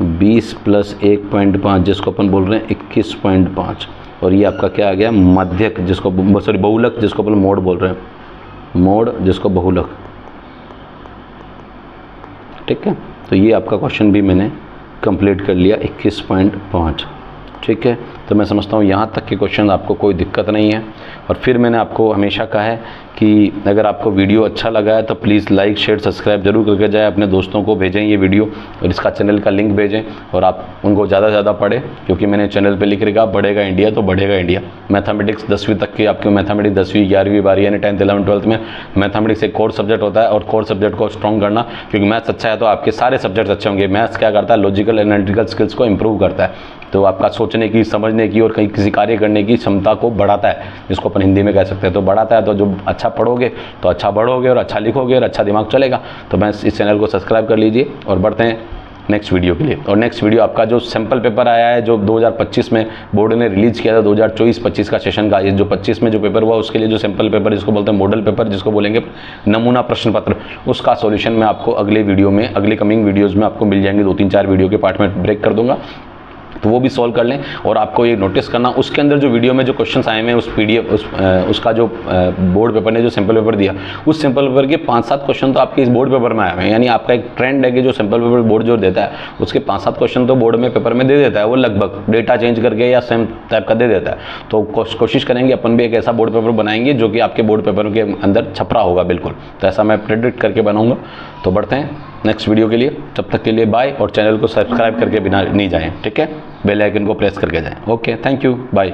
20 + 1.5 जिसको अपन बोल रहे हैं 21.5, और ये आपका क्या आ गया, मध्यक जिसको बहुलक जिसको अपन मोड बोल रहे हैं, मोड जिसको बहुलक, ठीक है। तो ये आपका क्वेश्चन भी मैंने कंप्लीट कर लिया 21.5, ठीक है। तो मैं समझता हूँ यहाँ तक के क्वेश्चन आपको कोई दिक्कत नहीं है। और फिर मैंने आपको हमेशा कहा है कि अगर आपको वीडियो अच्छा लगा है तो प्लीज़ लाइक शेयर सब्सक्राइब जरूर करके जाए, अपने दोस्तों को भेजें ये वीडियो, और इसका चैनल का लिंक भेजें, और आप उनको ज़्यादा से ज़्यादा पढ़ें, क्योंकि मैंने चैनल पे लिख रखा बढ़ेगा इंडिया तो बढ़ेगा इंडिया। मैथमेटिक्स 10वीं तक की आपकी मैथमेटिक्स 10वीं 11वीं 12वीं यानी 10th 11th 12th में मैथमेटिक्स एक कोर सब्जेक्ट होता है, और कोर सब्जेक्ट को स्ट्रॉन्ग करना, क्योंकि मैथ्स अच्छा है तो आपके सारे सब्जेक्ट्स अच्छे होंगे। मैथ्स क्या करता है, लॉजिकल एनालिटिकल स्किल्स को इंप्रूव करता है, तो आपका सोचने की, समझने की और कहीं किसी कार्य करने की क्षमता को बढ़ाता है, जिसको अपन हिंदी में कह सकते हैं। तो बढ़ाता है, तो जो अच्छा पढ़ोगे तो अच्छा बढ़ोगे, और अच्छा लिखोगे और अच्छा दिमाग चलेगा। तो मैं इस चैनल को सब्सक्राइब कर लीजिए, और बढ़ते हैं नेक्स्ट वीडियो के लिए। और नेक्स्ट वीडियो आपका जो सैम्पल पेपर आया है, जो 2025 में बोर्ड ने रिलीज़ किया था, 2024-25 का सेशन का, ये जो 25 में जो पेपर हुआ उसके लिए जो सैम्पल पेपर जिसको बोलते हैं मॉडल पेपर, जिसको बोलेंगे नमूना प्रश्न पत्र, उसका सॉल्यूशन मैं आपको अगले वीडियो में, अगले कमिंग वीडियोज़ में आपको मिल जाएंगे। 2-3-4 वीडियो के पार्ट में ब्रेक कर दूंगा, तो वो भी सॉल्व कर लें। और आपको ये नोटिस करना, उसके अंदर जो वीडियो में जो क्वेश्चंस आए हैं, उस PDF उसका जो बोर्ड पेपर ने जो सिंपल पेपर दिया, उस सिंपल पेपर के 5-7 क्वेश्चन तो आपके इस बोर्ड पेपर में आए हैं। यानी आपका एक ट्रेंड है कि जो सिंपल पेपर बोर्ड जो देता है उसके 5-7 क्वेश्चन तो बोर्ड में पेपर में दे देता है, वो लगभग डेटा चेंज करके या सेम टाइप का दे देता है। तो कोशिश करेंगे अपन भी एक ऐसा बोर्ड पेपर बनाएंगे जो कि आपके बोर्ड पेपर के अंदर छपरा होगा बिल्कुल। तो ऐसा मैं प्रेडिक्ट करके बनाऊँगा। तो बढ़ते हैं नेक्स्ट वीडियो के लिए, तब तक के लिए बाय, और चैनल को सब्सक्राइब करके बिना नहीं जाएं, ठीक है, बेल आइकन को प्रेस करके जाएं। Okay, thank you, bye.